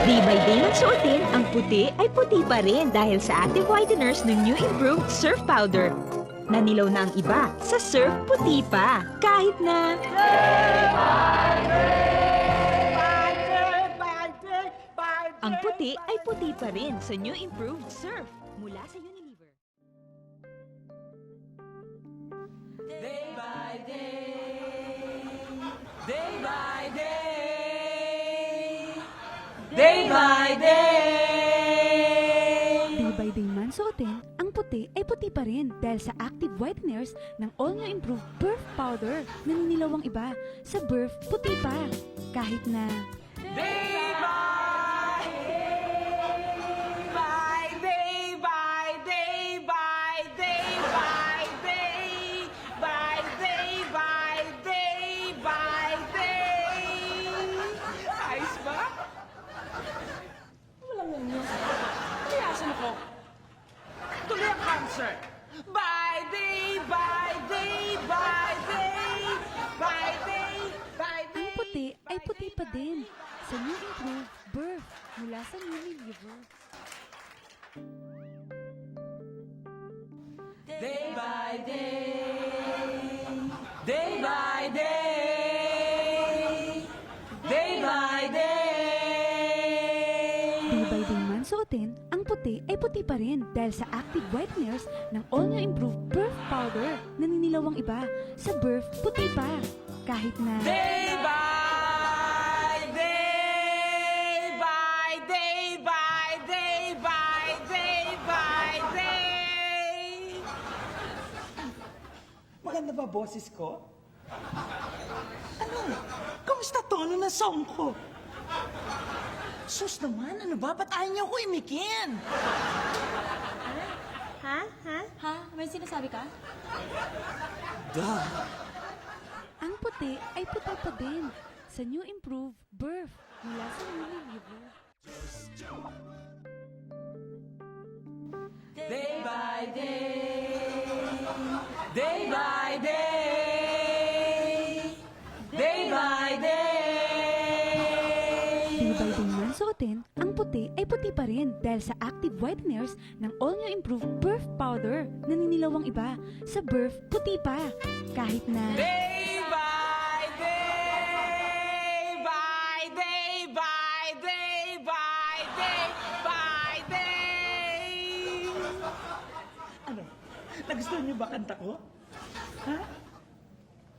Day by day man suotin, ang puti ay puti pa rin dahil sa active whiteners ng New Improved Surf Powder. Nanilaw na ang iba, sa surf puti pa, kahit na... Ang puti ay puti pa rin sa New Improved Surf mula sa Unilever. Day by day, day by day, day by day. Day by day man suotin, ang puti ay puti pa rin dahil sa active whiteners ng All New Improved Burf Powder. Naninilaw ang iba, sa Burf puti pa, kahit na... Day by day, by day, by day, by day, by day, by day, by day. Ayos ba? Walang ganyan. Kayasan ako. Tuloy ang concert. By day, by day, by day, by day, by day. Ang puti ay puti pa din sa New Improved Burf mula sa Unilever. Day by day, day by day, day by day. Day by day man suotin, ang puti ay puti pa rin dahil sa active whiteners ng All New Improved Burf Powder. Naninilaw ang iba, sa Burf puti pa, kahit na... Day by day, by day, by day, by day, by day. Maganda ba boses ko? Ano? Kamusta tono ng song ko? Sus naman, ano ba? Ba't ayaw niyo ko imikin? Ha? May sinasabi ka? Duh. Ang puti ay puti pa din sa New Improved Burf mula sa Unilever. Day by day, day by day, day by day. Day by day man suotin, ang puti ay puti pa rin dahil sa active whiteners ng All New Improved Burf Powder. Naninilaw ang iba, sa Burf puti pa, kahit na... Day by day, by day, by day, by day, by day. Ano? Nagustuhan niyo ba kanta ko? Ha?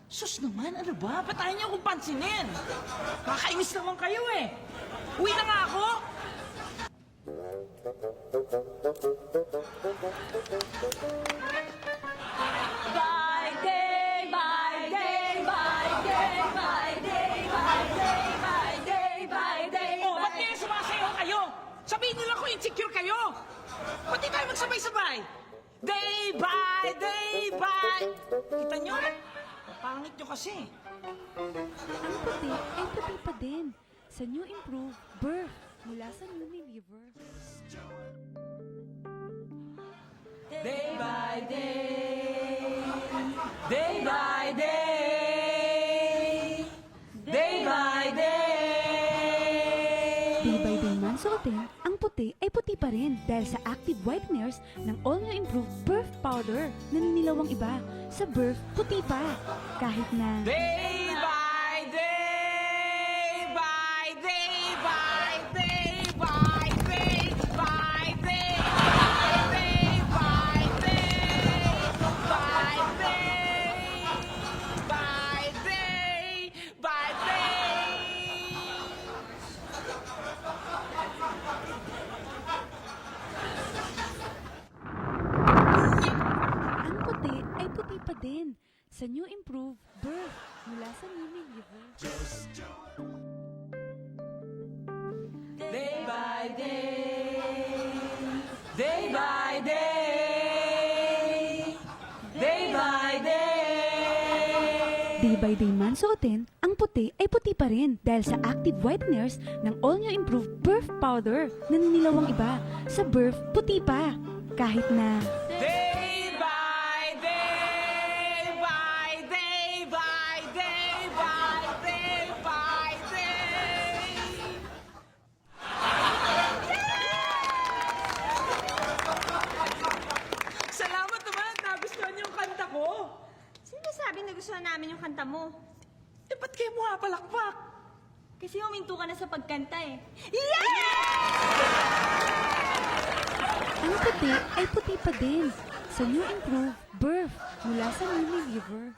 Sus naman, ano ba? Ba't ayaw niyo akong pansinin? Kakainis naman kayo eh. Uwi na nga ako. By day, by day, by day, by day, by day, by day, by day. Oh, ba't kaya sumasayaw kayo? Sabihin niyo lang kung insecure kayo. Ba't di tayo magsabay-sabay? Day by day by... Kita niyo? Pangit niyo kasi. Ang puti ay puti pa din sa New Improved Burf mula sa Unilever. Day by day, day by day, day by day. Day by day man suotin, ang puti ay puti pa rin dahil sa active whiteners ng All New Improved Burf Powder. Naninilaw ang iba, sa Burf puti pa, kahit na... Day by day, by day, by day, by day, by day, by day, by day, by day, by day, by day. Ang puti ay puti pa din sa New Improved Burf mula sa Unilever. Day by day, day by day, day by day. Day by day man suotin, ang puti ay puti pa rin dahil sa active whiteners ng All New Improved Burf Powder. Naninilaw ang iba, sa Burf puti pa, kahit na... Day by day, by day, by day, by day, by day. palakpak? Kasi huminto ka na sa pagkanta eh. Ang puti ay puti pa din sa new improved Birth mula sa Unilever.